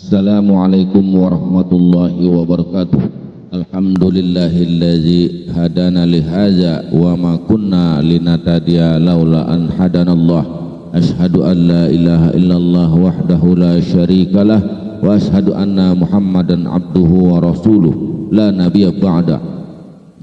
Assalamualaikum warahmatullahi wabarakatuh. Alhamdulillahilladzi hadana lihaza wa ma kunna linatadiya laula an hadanallah. Ashhadu an la ilaha illallah wahdahu la syarikalah wa ashhadu anna Muhammadan abduhu wa rasuluh la nabiyya ba'da.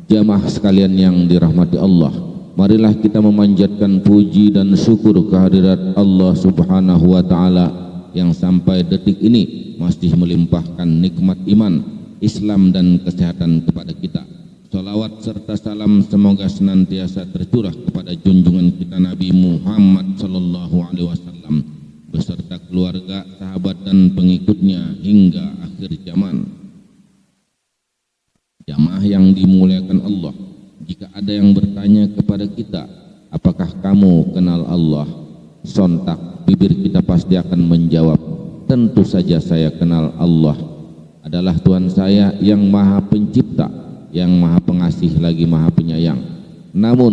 Jamaah sekalian yang dirahmati Allah, marilah kita memanjatkan puji dan syukur kehadirat Allah Subhanahu wa taala yang sampai detik ini masih melimpahkan nikmat iman, Islam dan kesehatan kepada kita. Salawat serta salam semoga senantiasa tercurah kepada junjungan kita Nabi Muhammad sallallahu alaihi wasallam beserta keluarga, sahabat dan pengikutnya hingga akhir zaman. Jamaah yang dimuliakan Allah, jika ada yang bertanya kepada kita, apakah kamu kenal Allah? Sontak bibir kita pasti akan menjawab, tentu saja saya kenal Allah adalah Tuhan saya yang maha pencipta, yang maha pengasih lagi maha penyayang. Namun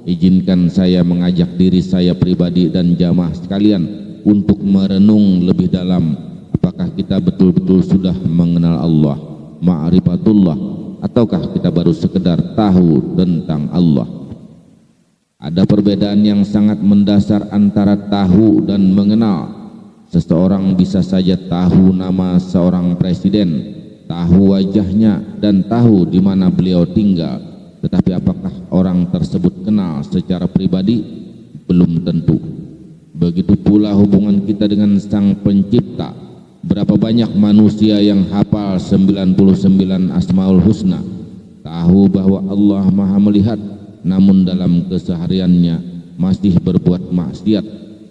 izinkan saya mengajak diri saya pribadi dan jamaah sekalian untuk merenung lebih dalam, apakah kita betul-betul sudah mengenal Allah, ma'rifatullah, ataukah kita baru sekedar tahu tentang Allah. Ada perbedaan yang sangat mendasar antara tahu dan mengenal. Seseorang bisa saja tahu nama seorang presiden, tahu wajahnya dan tahu di mana beliau tinggal, tetapi apakah orang tersebut kenal secara pribadi? Belum tentu. Begitu pula hubungan kita dengan Sang Pencipta. Berapa banyak manusia yang hafal 99 Asmaul Husna, tahu bahwa Allah Maha melihat, namun dalam kesehariannya masih berbuat maksiat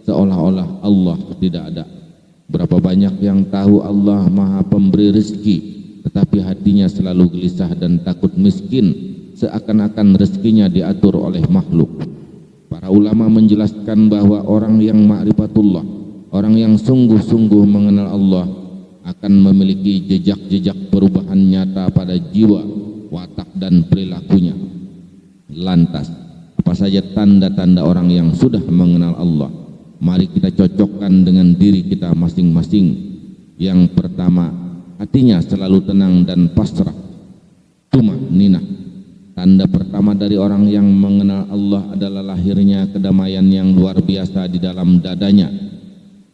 seolah-olah Allah tidak ada. Berapa banyak yang tahu Allah Maha Pemberi rezeki, tetapi hatinya selalu gelisah dan takut miskin, seakan-akan rezekinya diatur oleh makhluk. Para ulama menjelaskan bahwa orang yang ma'rifatullah, orang yang sungguh-sungguh mengenal Allah, akan memiliki jejak-jejak perubahan nyata pada jiwa, watak dan perilakunya. Lantas, apa saja tanda-tanda orang yang sudah mengenal Allah? Mari kita cocokkan dengan diri kita masing-masing. Yang pertama, hatinya selalu tenang dan pasrah, tumaninah. Tanda pertama dari orang yang mengenal Allah adalah lahirnya kedamaian yang luar biasa di dalam dadanya.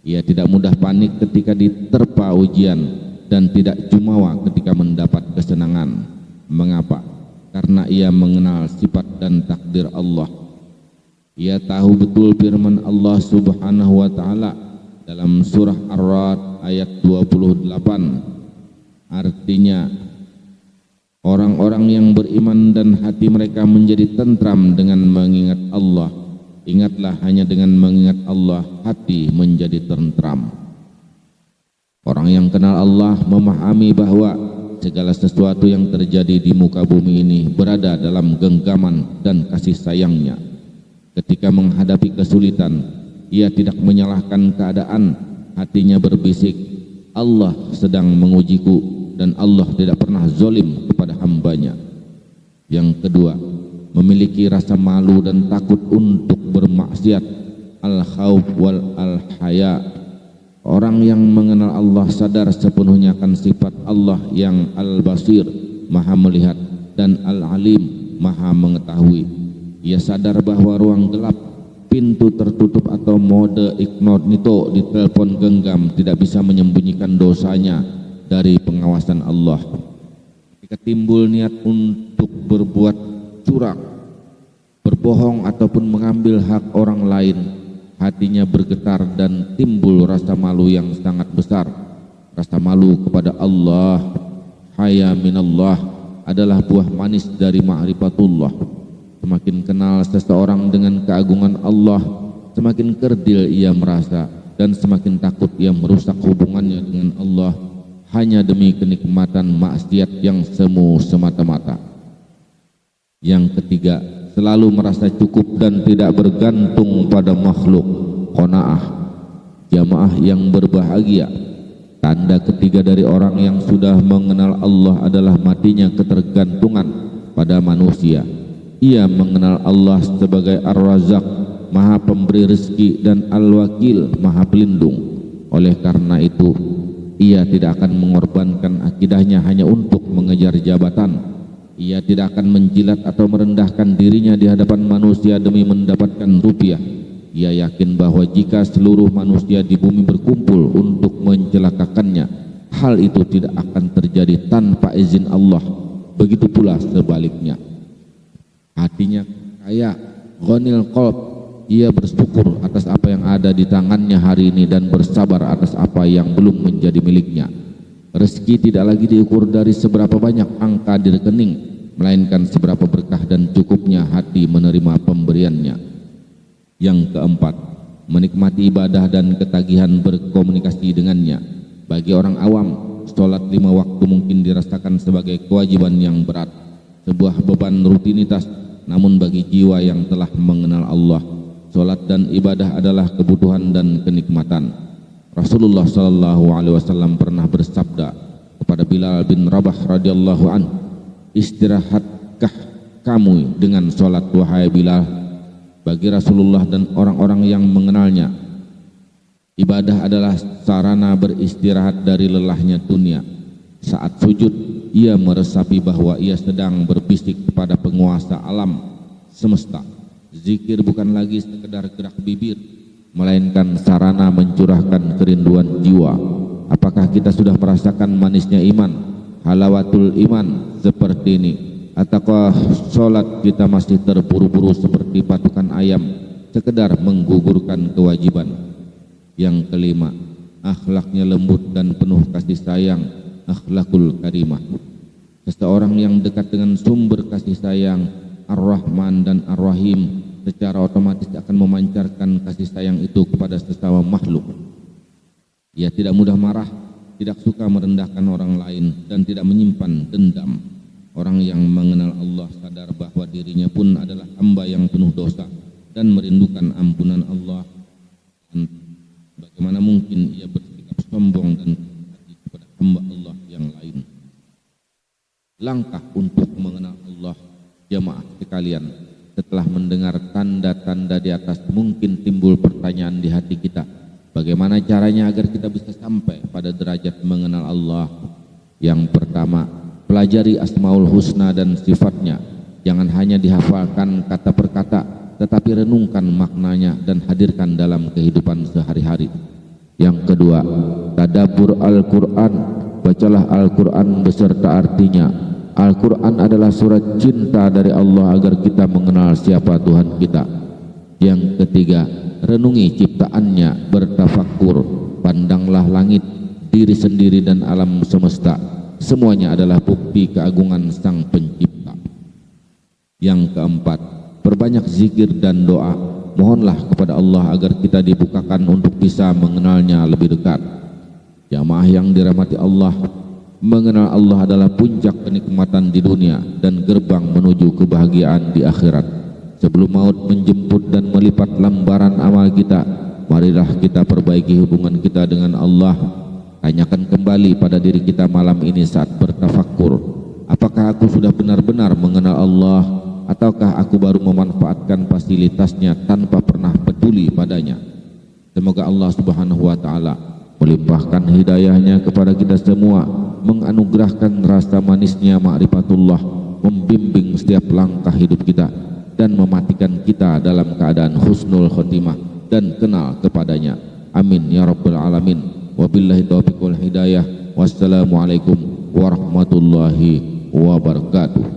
Ia tidak mudah panik ketika diterpa ujian dan tidak jumawa ketika mendapat kesenangan. Mengapa? Karena ia mengenal sifat dan takdir Allah. Ia tahu betul firman Allah Subhanahu wa taala dalam surah Ar-Ra'd ayat 28. Artinya, orang-orang yang beriman dan hati mereka menjadi tentram dengan mengingat Allah. Ingatlah, hanya dengan mengingat Allah hati menjadi tentram. Orang yang kenal Allah memahami bahwa segala sesuatu yang terjadi di muka bumi ini berada dalam genggaman dan kasih sayangnya. Ketika menghadapi kesulitan, ia tidak menyalahkan keadaan, hatinya berbisik, Allah sedang mengujiku dan Allah tidak pernah zalim kepada hambanya. Yang kedua, memiliki rasa malu dan takut untuk bermaksiat, al-khauf wal al-haya. Orang yang mengenal Allah sadar sepenuhnya akan sifat Allah yang al-basir, maha melihat, dan al-alim, maha mengetahui. Ia sadar bahwa ruang gelap, pintu tertutup atau mode incognito di telepon genggam tidak bisa menyembunyikan dosanya dari pengawasan Allah. Ketika timbul niat untuk berbuat curang, berbohong ataupun mengambil hak orang lain, hatinya bergetar dan timbul rasa malu yang sangat besar. Rasa malu kepada Allah, haya minallah, adalah buah manis dari ma'rifatullah. Semakin kenal seseorang dengan keagungan Allah, semakin kerdil ia merasa dan semakin takut ia merusak hubungannya dengan Allah hanya demi kenikmatan maksiat yang semu semata-mata. Yang ketiga, selalu merasa cukup dan tidak bergantung pada makhluk, qanaah, jamaah yang berbahagia. Tanda ketiga dari orang yang sudah mengenal Allah adalah matinya ketergantungan pada manusia. Ia mengenal Allah sebagai Ar-Razzaq, Maha Pemberi rezeki, dan Al-Wakil, Maha Pelindung. Oleh karena itu, Ia tidak akan mengorbankan akidahnya hanya untuk mengejar jabatan. Ia tidak akan menjilat atau merendahkan dirinya di hadapan manusia demi mendapatkan rupiah. Ia yakin bahwa jika seluruh manusia di bumi berkumpul untuk mencelakakannya, hal itu tidak akan terjadi tanpa izin Allah. Begitu pula sebaliknya. Hatinya kaya, ghanil qalb. Ia bersyukur atas apa yang ada di tangannya hari ini dan bersabar atas apa yang belum menjadi miliknya. Rezeki tidak lagi diukur dari seberapa banyak angka di rekening, melainkan seberapa berkah dan cukupnya hati menerima pemberiannya. Yang keempat, menikmati ibadah dan ketagihan berkomunikasi dengannya. Bagi orang awam, sholat 5 waktu mungkin dirasakan sebagai kewajiban yang berat, sebuah beban rutinitas. Namun bagi jiwa yang telah mengenal Allah, sholat dan ibadah adalah kebutuhan dan kenikmatan. Rasulullah SAW pernah bersabda kepada Bilal bin Rabah radhiyallahu an, "Istirahatkah kamu dengan sholat, wahai Bilal?" Bagi Rasulullah dan orang-orang yang mengenalnya, ibadah adalah sarana beristirahat dari lelahnya dunia. Saat sujud, ia meresapi bahwa ia sedang berbisik kepada penguasa alam semesta. Zikir bukan lagi sekedar gerak bibir, melainkan sarana mencurahkan kerinduan jiwa. Apakah kita sudah merasakan manisnya iman, halawatul iman seperti ini? Ataukah sholat kita masih terburu-buru seperti patukan ayam, sekedar menggugurkan kewajiban? Yang kelima, akhlaknya lembut dan penuh kasih sayang, akhlakul karimah. Seseorang yang dekat dengan sumber kasih sayang Ar-Rahman dan Ar-Rahim secara otomatis akan memancarkan kasih sayang itu kepada sesama makhluk. Ia tidak mudah marah, tidak suka merendahkan orang lain, dan tidak menyimpan dendam. Orang yang mengenal Allah sadar bahwa dirinya pun adalah hamba yang penuh dosa dan merindukan ampunan Allah. Dan bagaimana mungkin ia bersikap sombong dan hati kepada hamba Allah yang lain? Langkah untuk mengenal Allah, jamaah sekalian. Setelah mendengar tanda-tanda di atas, mungkin timbul pertanyaan di hati kita, bagaimana caranya agar kita bisa sampai pada derajat mengenal Allah? Yang pertama, pelajari Asmaul Husna dan sifatnya. Jangan hanya dihafalkan kata per kata, tetapi renungkan maknanya dan hadirkan dalam kehidupan sehari-hari. Yang kedua, tadabbur Al-Quran. Bacalah Al-Quran beserta artinya. Al-Quran adalah surat cinta dari Allah agar kita mengenal siapa Tuhan kita. Yang ketiga, renungi ciptaannya, bertafakkur. Pandanglah langit, diri sendiri dan alam semesta. Semuanya adalah bukti keagungan Sang Pencipta. Yang keempat, perbanyak zikir dan doa. Mohonlah kepada Allah agar kita dibukakan untuk bisa mengenalnya lebih dekat. Jamaah yang dirahmati Allah, mengenal Allah adalah puncak kenikmatan di dunia dan gerbang menuju kebahagiaan di akhirat. Sebelum maut menjemput dan melipat lembaran amal kita, marilah kita perbaiki hubungan kita dengan Allah. Tanyakan kembali pada diri kita malam ini saat bertafakkur, apakah aku sudah benar-benar mengenal Allah, ataukah aku baru memanfaatkan fasilitasnya tanpa pernah peduli padanya? Semoga Allah Subhanahu wa Ta'ala melimpahkan hidayahnya kepada kita semua, menganugerahkan rasa manisnya ma'rifatullah, membimbing setiap langkah hidup kita, dan mematikan kita dalam keadaan husnul khotimah dan kenal kepadanya. Amin ya rabbal alamin. Wabillahi taufiq wal hidayah. Wassalamualaikum warahmatullahi wabarakatuh.